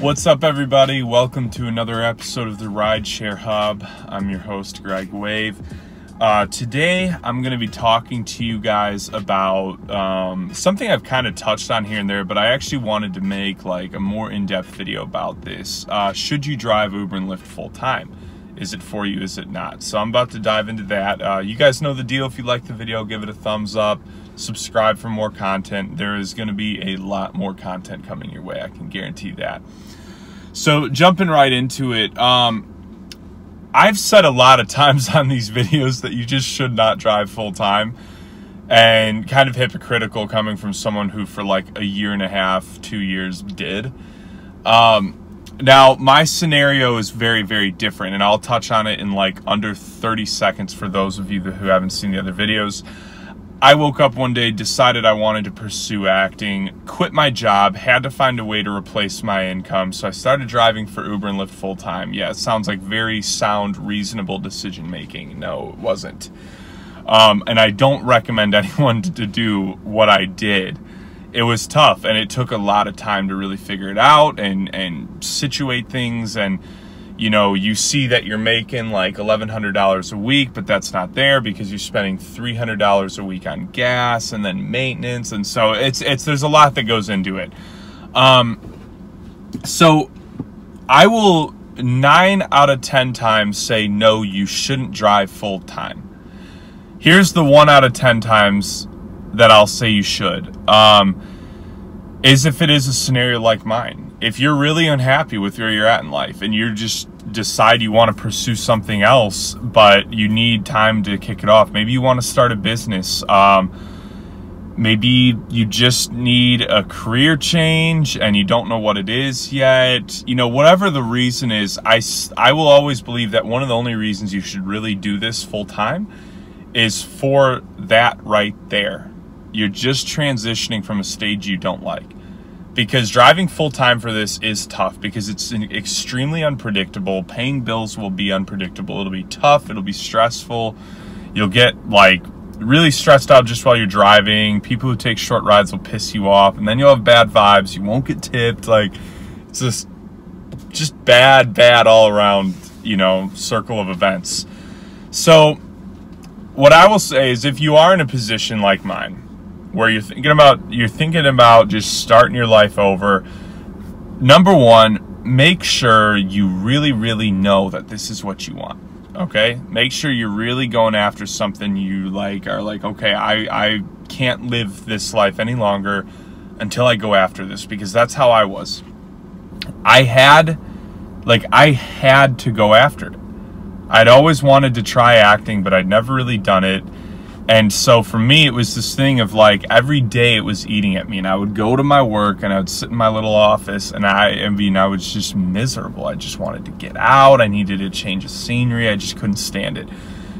What's up, everybody? Welcome to another episode of the Rideshare Hub. I'm your host, Greg Wave. Today, I'm going to be talking to you guys about something I've kind of touched on here and there, but I actually wanted to make like a more in-depth video about this. Should you drive Uber and Lyft full-time? Is it for you? Is it not? So I'm about to dive into that. You guys know the deal. If you like the video, give it a thumbs up. Subscribe for more content. There is going to be a lot more content coming your way. I can guarantee that. So jumping right into it, I've said a lot of times on these videos that you just should not drive full time, and kind of hypocritical coming from someone who for like a year and a half, 2 years did. Now my scenario is very, very different, and I'll touch on it in like under 30 seconds for those of you who haven't seen the other videos. I woke up one day, decided I wanted to pursue acting, quit my job, had to find a way to replace my income, so I started driving for Uber and Lyft full time. Yeah, it sounds like very sound, reasonable decision making. No, it wasn't. And I don't recommend anyone to do what I did. It was tough, and it took a lot of time to really figure it out and situate things. And you know, you see that you're making like $1,100 a week, but that's not there because you're spending $300 a week on gas and then maintenance, and so there's a lot that goes into it. So I will 9 out of 10 times say no, you shouldn't drive full time. Here's the 1 out of 10 times that I'll say you should. Is if it is a scenario like mine. If you're really unhappy with where you're at in life and you just decide you want to pursue something else, but you need time to kick it off. Maybe you want to start a business. Maybe you just need a career change and you don't know what it is yet. You know, whatever the reason is, I will always believe that one of the only reasons you should really do this full time is for that right there. You're just transitioning from a stage you don't like. Because driving full-time for this is tough because it's extremely unpredictable. Paying bills will be unpredictable. It'll be tough. It'll be stressful. You'll get like really stressed out just while you're driving. People who take short rides will piss you off, and then you'll have bad vibes. You won't get tipped. Like, it's just bad all around, you know, circle of events. So what I will say is, if you are in a position like mine, where you're thinking about just starting your life over, number one, make sure you really know that this is what you want. Okay, make sure you're really going after something you like, are like, okay, I can't live this life any longer until I go after this, because that's how I was. I had to go after it. I'd always wanted to try acting, but I'd never really done it. And so for me, it was this thing of like every day it was eating at me, and I would go to my work and I would sit in my little office, and I was just miserable. I just wanted to get out. I needed a change of scenery. I just couldn't stand it.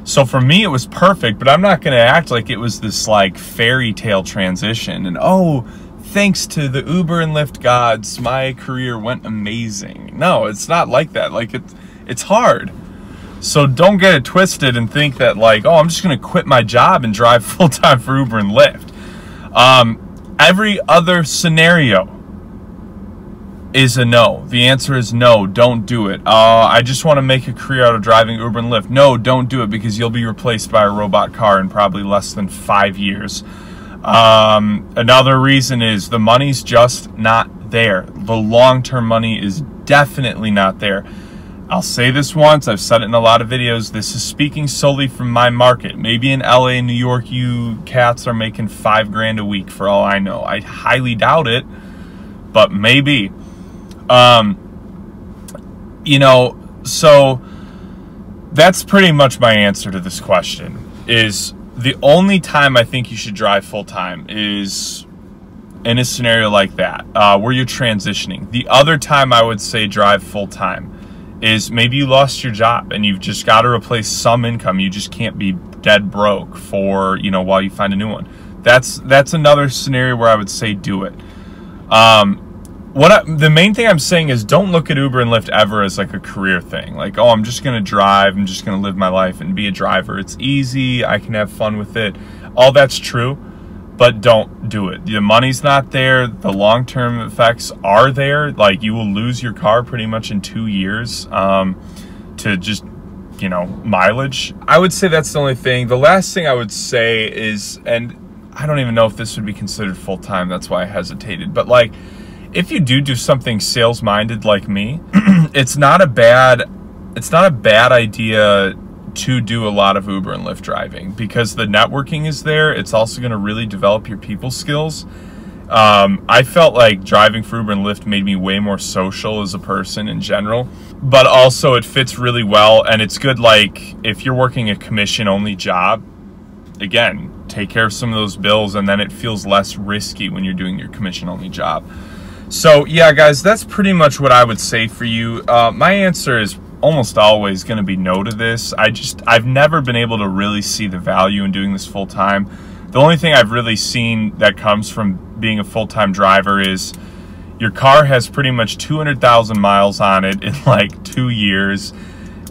So for me, it was perfect, but I'm not going to act like it was this like fairy tale transition. And oh, thanks to the Uber and Lyft gods, my career went amazing. No, it's not like that. Like it's hard. So don't get it twisted and think that like, oh, I'm just going to quit my job and drive full-time for Uber and Lyft. Every other scenario is a no. The answer is no, don't do it. I just want to make a career out of driving Uber and Lyft. No, don't do it, because you'll be replaced by a robot car in probably less than 5 years. Another reason is the money's just not there. The long-term money is definitely not there. I'll say this once, I've said it in a lot of videos, this is speaking solely from my market. Maybe in LA and New York, you cats are making $5 grand a week for all I know. I highly doubt it, but maybe. You know, so that's pretty much my answer to this question. Is the only time I think you should drive full time is in a scenario like that, where you're transitioning. The other time I would say drive full time is maybe you lost your job and you've just got to replace some income. You just can't be dead broke for, you know, while you find a new one. That's another scenario where I would say do it. The main thing I'm saying is don't look at Uber and Lyft ever as like a career thing. Like, oh, I'm just going to drive. I'm just going to live my life and be a driver. It's easy. I can have fun with it. All that's true. but don't do it. The money's not there. The long-term effects are there. Like, you will lose your car pretty much in 2 years to just, you know, mileage. I would say that's the only thing. The last thing I would say is, and I don't even know if this would be considered full-time, that's why I hesitated, but like, if you do something sales-minded like me, it's not a bad idea to do a lot of Uber and Lyft driving, because the networking is there. It's also going to really develop your people skills. I felt like driving for Uber and Lyft made me way more social as a person in general, but also it fits really well, and it's good, like, if you're working a commission-only job, again, take care of some of those bills, and then it feels less risky when you're doing your commission-only job. So yeah, guys, that's pretty much what I would say for you. My answer is almost always going to be no to this. I've never been able to really see the value in doing this full time. The only thing I've really seen that comes from being a full-time driver is your car has pretty much 200,000 miles on it in like 2 years,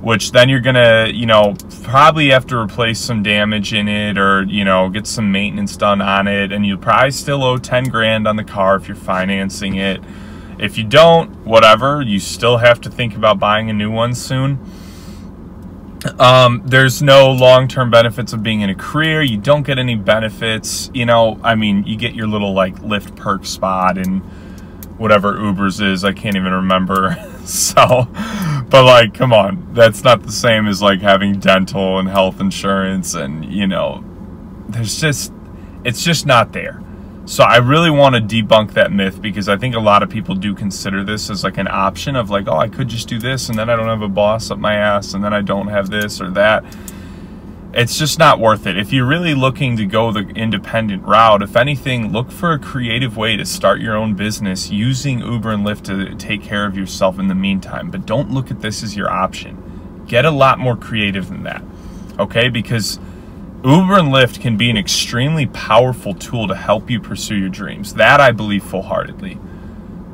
which then you're gonna, you know, probably have to replace some damage in it, or, you know, get some maintenance done on it, and you probably still owe 10 grand on the car if you're financing it. If you don't, whatever, you still have to think about buying a new one soon. There's no long-term benefits of being in a career. You don't get any benefits, you know. I mean, you get your little like Lyft perk spot and whatever Uber's is, I can't even remember. So, but like, come on, that's not the same as like having dental and health insurance, and, you know, it's just not there. So I really want to debunk that myth, because I think a lot of people do consider this as like an option of like, oh, I could just do this, and then I don't have a boss up my ass, and then I don't have this or that. It's just not worth it. If you're really looking to go the independent route, if anything, look for a creative way to start your own business using Uber and Lyft to take care of yourself in the meantime. But don't look at this as your option. Get a lot more creative than that, okay? Because Uber and Lyft can be an extremely powerful tool to help you pursue your dreams. That I believe full-heartedly.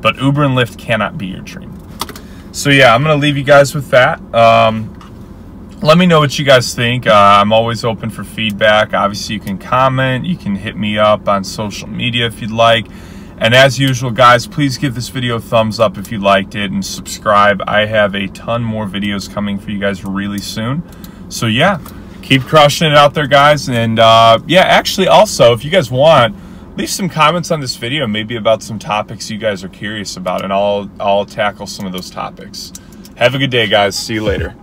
But Uber and Lyft cannot be your dream. So yeah, I'm going to leave you guys with that. Let me know what you guys think. I'm always open for feedback. Obviously, you can comment. You can hit me up on social media if you'd like. And as usual, guys, please give this video a thumbs up if you liked it, and subscribe. I have a ton more videos coming for you guys really soon. So yeah, keep crushing it out there, guys. And yeah, actually, also, if you guys want, leave some comments on this video, maybe about some topics you guys are curious about, and I'll tackle some of those topics. Have a good day, guys. See you later.